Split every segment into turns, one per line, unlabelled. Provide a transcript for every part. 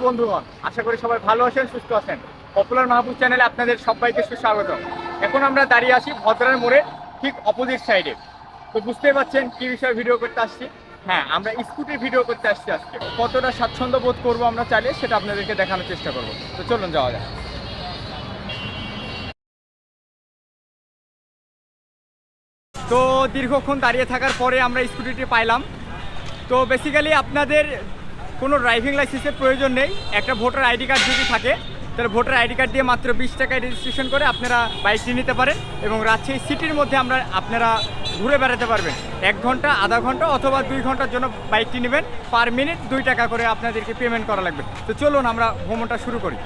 বন্ধুগণ, আশা করি সবাই ভালো আছেন, সুস্থ আছেন। পপুলার মাহবুব চ্যানেলে আপনাদের সবাইকে সুস্বাগত। এখন আমরা দাঁড়িয়ে আছি ভদ্রার মোড়ে ঠিক অপোজিট সাইডে। তো বুঝতেই পারছেন কি বিষয়ে ভিডিও করতে আসছি। হ্যাঁ, আমরা স্কুটির ভিডিও করতে আসছি আজকে। কতটা স্বাচ্ছন্দ্য বোধ করবো আমরা চাইলে সেটা আপনাদেরকে দেখানোর চেষ্টা করবো। তো চলুন যাওয়া যাক। তো দীর্ঘক্ষণ দাঁড়িয়ে থাকার পরে আমরা স্কুটিটি পাইলাম। তো বেসিক্যালি আপনাদের কোনো ড্রাইভিং লাইসেন্সের প্রয়োজন নেই। একটা ভোটার আইডি কার্ড যদি থাকে তাহলে ভোটার আইডি কার্ড দিয়ে মাত্র 20 টাকায় রেজিস্ট্রেশন করে আপনারা বাইকটি নিতে পারেন এবং রাজশাহী সিটির মধ্যে আপনারা ঘুরে বেড়াতে পারবেন। 1 ঘন্টা, আধা ঘন্টা অথবা 2 ঘন্টার জন্য বাইকটি নেবেন। পার মিনিট 2 টাকা করে আপনাদেরকে পেমেন্ট করা লাগবে। তো চলুন আমরা ভ্রমণটা শুরু করি।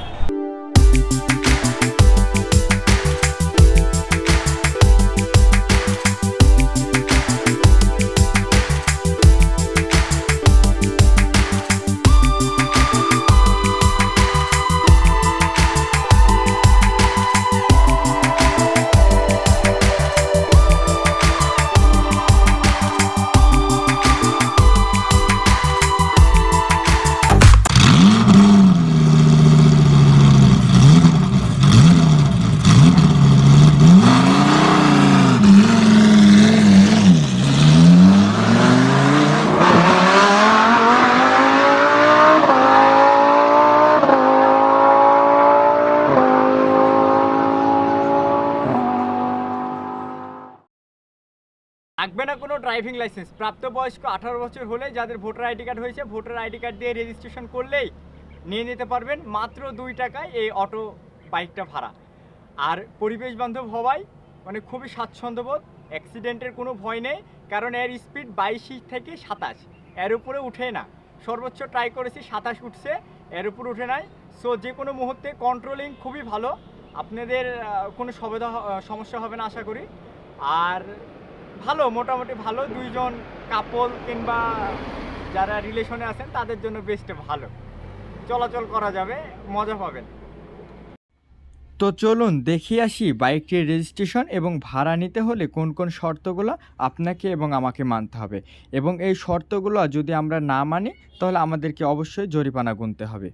লাগবে না কোনো ড্রাইভিং লাইসেন্স। প্রাপ্তবয়স্ক 18 বছর হলে যাদের ভোটার আইডি কার্ড হয়েছে, ভোটার আইডি কার্ড দিয়ে রেজিস্ট্রেশন করলেই নিয়ে নিতে পারবেন মাত্র 2 টাকায় এই অটো বাইকটা ভাড়া। আর পরিবেশ বান্ধব হওয়ায় মানে খুবই স্বাচ্ছন্দ্যবোধ, অ্যাক্সিডেন্টের কোনো ভয় নেই, কারণ এর স্পিড 22 থেকে 27, এর উপরে উঠে না। সর্বোচ্চ ট্রাই করেছি 27 উঠছে, এর উপরে উঠে নাই। সো যে কোনো মুহূর্তে কন্ট্রোলিং খুবই ভালো, আপনাদের কোনো সমস্যা হবে না আশা করি। আর ভালো, মোটামুটি ভালো। 2 জন কাপল কিংবা যারা রিলেশনে আছেন তাদের জন্য বেস্ট ভালো, চলাচল করা যাবে, মজা পাবেন। তো চলুন দেখিয়ে আসি বাইকটির রেজিস্ট্রেশন এবং ভাড়া নিতে হলে কোন কোন শর্তগুলো আপনাকে এবং আমাকে মানতে হবে, এবং এই শর্তগুলো যদি আমরা না মানি তাহলে আমাদেরকে অবশ্যই জরিমানা গুনতে হবে।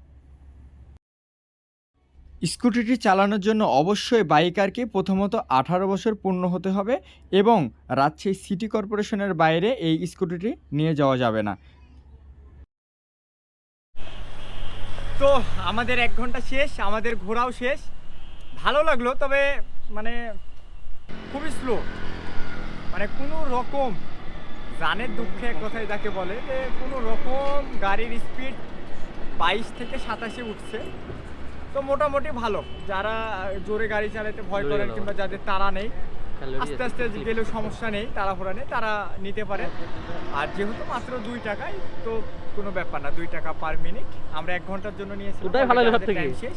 স্কুটিটি চালানোর জন্য অবশ্যই বাইকারকে প্রথমত 18 বছর পূর্ণ হতে হবে এবং রাজশাহী সিটি কর্পোরেশনের বাইরে এই স্কুটিটি নিয়ে যাওয়া যাবে না। তো আমাদের 1 ঘন্টা শেষ, আমাদের ঘোরাও শেষ। ভালো লাগলো, তবে মানে খুবই স্লো, মানে কোনো রকম জানের দুঃখে এক কথায় যাকে বলে যে কোনো রকম গাড়ির স্পিড 22 থেকে 27 উঠছে। তো মোটামুটি ভালো, যারা জোরে গাড়ি চালাতে ভয় করেন কিংবা যাদের তাড়া নেই, আস্তে আস্তে গেলেও সমস্যা নেই, তাড়াহুড়া নেই, তারা নিতে পারে। আর যেহেতু মাত্র 2 টাকায় তো কোনো ব্যাপার না, 2 টাকা পার মিনিট। আমরা 1 ঘন্টার জন্য নিয়েছি, টাইম শেষ।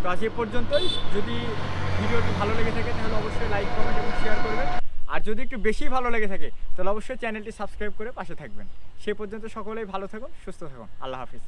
তো আজ এ পর্যন্তই। যদি ভিডিওটি ভালো লেগে থাকে তাহলে অবশ্যই লাইক, কমেন্ট এবং শেয়ার করবেন। আর যদি একটু বেশি ভালো লেগে থাকে তাহলে অবশ্যই চ্যানেলটি সাবস্ক্রাইব করে পাশে থাকবেন। সে পর্যন্ত সকলেই ভালো থাকুন, সুস্থ থাকুন। আল্লাহ হাফিজ।